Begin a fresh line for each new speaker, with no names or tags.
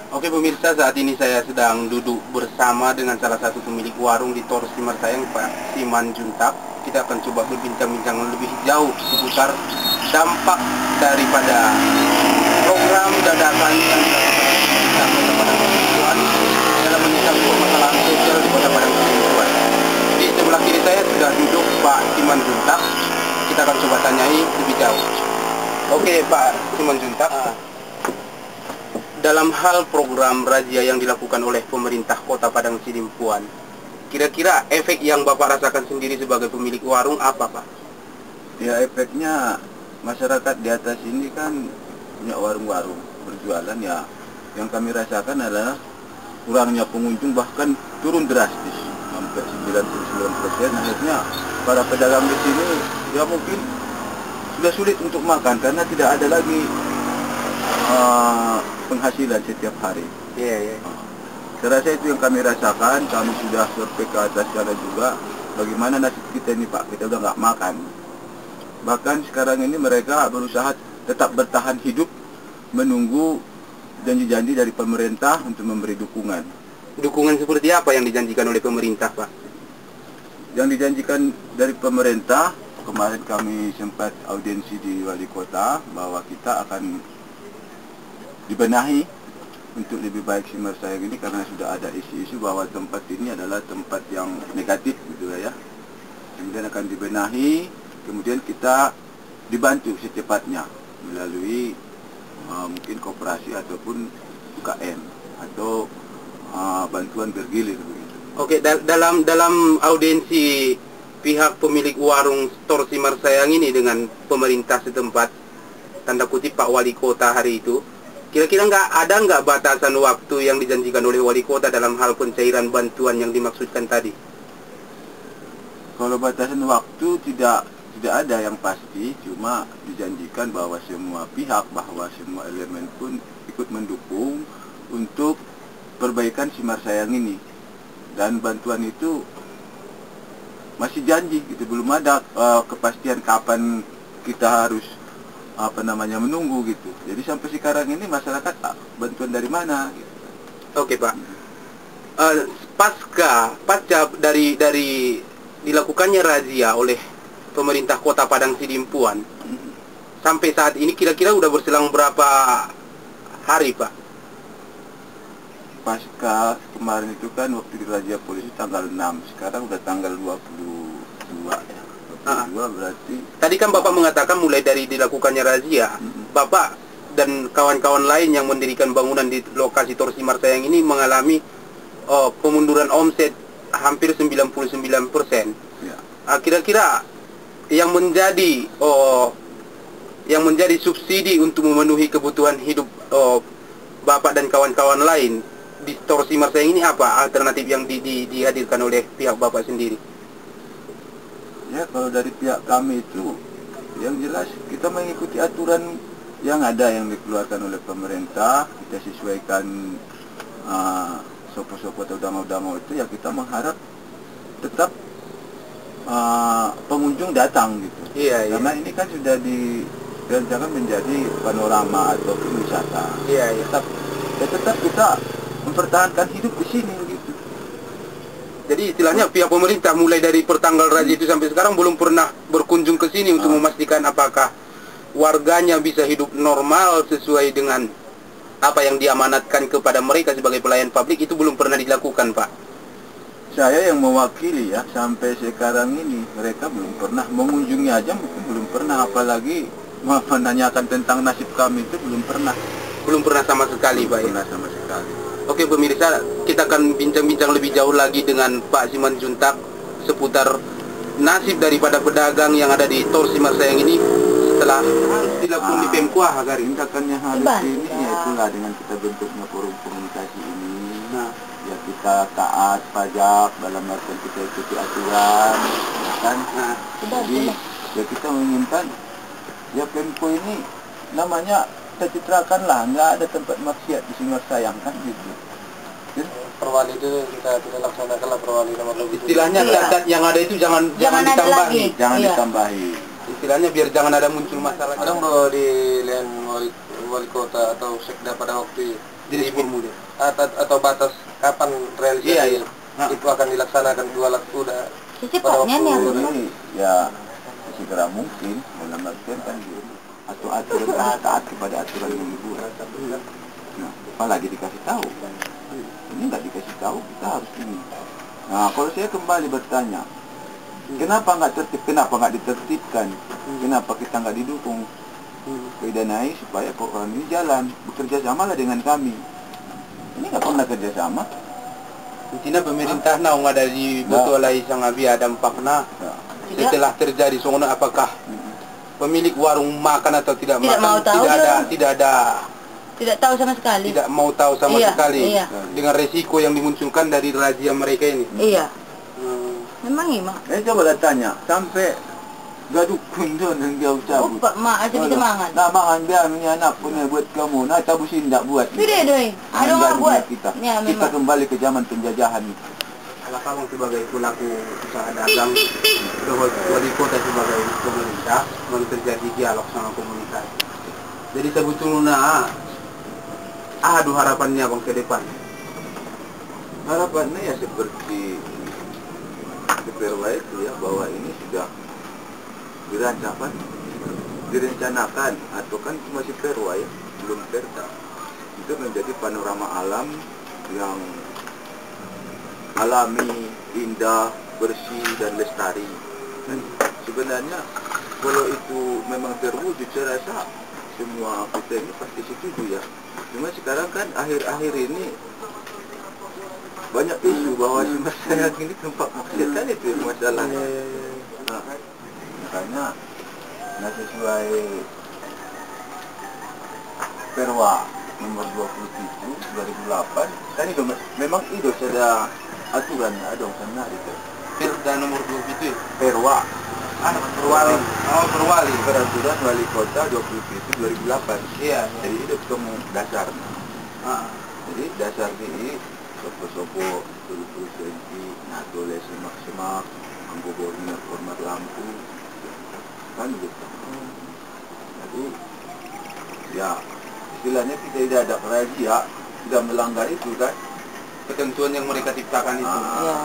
Oke pemirsa, saat ini saya sedang duduk bersama dengan salah satu pemilik warung di Tor Simarsayang, Pak Simanjuntak. Kita akan coba berbincang-bincang lebih jauh seputar dampak daripada program dadakan yang dilakukan oleh pemerintah Kota Padang dalam menyangkut permasalahan sosial di Kota Padang Sidimpuan. Di sebelah kiri saya sudah duduk Pak Simanjuntak. Kita akan coba tanyai lebih jauh. Oke Pak Simanjuntak. Dalam hal program razia yang dilakukan oleh pemerintah Kota Padang Sidimpuan, kira-kira efek yang Bapak rasakan sendiri sebagai pemilik warung apa, Pak?
Ya, efeknya masyarakat di atas ini kan punya warung-warung berjualan, ya yang kami rasakan adalah kurangnya pengunjung, bahkan turun drastis sampai 99%. Akhirnya para pedagang di sini ya mungkin sudah sulit untuk makan karena tidak ada lagi penghasilan setiap hari.
Iya.
Saya rasa itu yang kami rasakan. Kami sudah survei ke atas sana juga. Bagaimana nasib kita ini, Pak? Kita udah nggak makan. Bahkan sekarang ini mereka berusaha tetap bertahan hidup, menunggu janji-janji dari pemerintah untuk memberi dukungan.
Dukungan seperti apa yang dijanjikan oleh pemerintah, Pak?
Yang dijanjikan dari pemerintah, kemarin kami sempat audiensi di wali kota bahwa kita akan dibenahi untuk lebih baik Simarsayang ini, karena sudah ada isu-isu bahwa tempat ini adalah tempat yang negatif gitu ya. Kemudian akan dibenahi, kemudian kita dibantu secepatnya melalui mungkin koperasi ataupun UKM atau bantuan bergilir begitu.
Oke, dalam audiensi pihak pemilik warung Tor Simarsayang ini dengan pemerintah setempat, tanda kutip Pak Wali Kota hari itu, kira-kira nggak batasan waktu yang dijanjikan oleh wali kota dalam hal pencairan bantuan yang dimaksudkan tadi?
Kalau batasan waktu tidak ada yang pasti, cuma dijanjikan bahwa semua pihak, bahwa semua elemen pun ikut mendukung untuk perbaikan Simarsayang ini. Dan bantuan itu masih janji, gitu, belum ada kepastian kapan kita harus menunggu gitu. Jadi sampai sekarang ini masyarakat bantuan dari mana gitu.
Oke, Pak. Pasca dari dilakukannya razia oleh pemerintah Kota Padang Sidimpuan, sampai saat ini kira-kira udah berselang berapa hari, Pak?
Pasca kemarin itu kan waktu dirazia polisi tanggal 6, sekarang udah tanggal 22 ya. 22 berarti. Tadi
kan Bapak mengatakan mulai dari dilakukannya razia, Bapak dan kawan-kawan lain yang mendirikan bangunan di lokasi Tor Simarsayang ini mengalami pemunduran omset hampir 99%.
Ya.
Kira-kira yang menjadi subsidi untuk memenuhi kebutuhan hidup Bapak dan kawan-kawan lain di Tor Simarsayang ini apa alternatif yang dihadirkan oleh pihak Bapak sendiri?
Ya, kalau dari pihak kami itu yang jelas kita mengikuti aturan yang ada yang dikeluarkan oleh pemerintah. Kita sesuaikan sopo-sopo atau damo-damo itu, ya kita mengharap tetap pengunjung datang gitu.
Iya.
Karena ini kan sudah direncanakan menjadi panorama ataupun wisata.
Iya.
Tetap kita mempertahankan hidup di sini gitu.
Jadi istilahnya pihak pemerintah mulai dari pertanggal razia itu sampai sekarang belum pernah berkunjung ke sini untuk memastikan apakah warganya bisa hidup normal sesuai dengan apa yang diamanatkan kepada mereka sebagai pelayan publik. Itu belum pernah dilakukan, Pak.
Saya yang mewakili ya, sampai sekarang ini mereka belum pernah mengunjungi aja, mungkin belum pernah, apalagi menanyakan tentang nasib kami itu belum pernah
sama sekali, Pak.
Belum pernah sama sekali.
Oke pemirsa, kita akan bincang-bincang lebih jauh lagi dengan Pak Simanjuntak seputar nasib daripada pedagang yang ada di Tor Simarsayang ini setelah dilakukan di Pemkuah agar
tindakannya harus ini, ya itulah dengan kita bentuknya forum komunikasi ini. Ya kita taat pajak dalam artian kita ikuti aturan, ya kan? Jadi ya kita menginginkan ya Pemko ini namanya kita citrakan lah, nggak ada tempat maksiat di Simarsayang kan gitu.
Perwali itu kita tidak laksanakan lah, perwali nomor lebih.
Istilahnya zat yang ada itu jangan ditambahi.
Jangan ditambahi.
istilahnya biar jangan ada muncul masalah.
Ada bro di lain wali kota atau sekda pada waktu
Jenis formulir.
atau batas kapan realisasi
Iya.
itu akan dilaksanakan udah
Secepatnya nih aku bilang.
Ini ya segera mungkin dalam artian kan atau aturan taat kepada aturan yang dibuat. Nah, apalagi dikasih tahu. Ini nggak dikasih tahu, kita harus ini. Nah, kalau saya kembali bertanya, kenapa nggak tertib? Kenapa nggak ditertibkan? Kenapa kita nggak didukung? Pidanai supaya program ini jalan, bekerja samalah dengan kami. Ini nggak pernah kerja sama.
Intinya pemerintah naung ada di Botolai Sangabi ada dampakna. Setelah terjadi sono apakah pemilik warung makan atau tidak makan?
Mau tahu tidak tahu sama sekali.
Tidak mau tahu sama sekali.
Iya.
Dengan resiko yang dimunculkan dari razia mereka ini.
Iya. Memang iya, Mak.
Coba tanya, sampai gadukun tuh yang jauh cabut.
Pak Mak aja bisa mangan.
Nah, mangan biar ni anak punya buat kamu. Nah, tabusin tak buat.
Tidak, doi. Ada orang buat.
Kita.
Ya,
Kita
memang.
kembali ke zaman penjajahan.
Kalau kamu sebagai pelaku usaha dagang, wali kota sebagai pemerintah, terjadi dialog sama komunitas. Jadi sebetulnya, aduh harapannya bang ke depan.
Harapannya ya seperti Perwa itu ya, bahwa ini sudah direncanakan atau kan masih Perwa ya, belum Perda. Itu menjadi panorama alam yang alami, indah, bersih dan lestari. Dan sebenarnya kalau itu memang terwujud, saya rasa semua kita ini pasti setuju ya. Cuma sekarang kan akhir-akhir ini banyak isu bahwa Sumber Sayang ini tempat maksiat kan itu masalahnya. Nah, makanya nggak sesuai Perwa nomor 27 2008 kan itu memang itu ada aturan ada sana itu.
Perda nomor 27
Perwa
perwali. Oh, perwali.
Peraturan Wali Kota 27 2008.
Iya.
Jadi itu kamu dasarnya. Jadi dasar ini sopo-sopo 20 cm, nah boleh semak-semak, anggobornya format lampu, kan gitu. Jadi ya istilahnya kita tidak ada razia, tidak melanggar itu kan
Ketentuan yang mereka ciptakan itu.
Iya.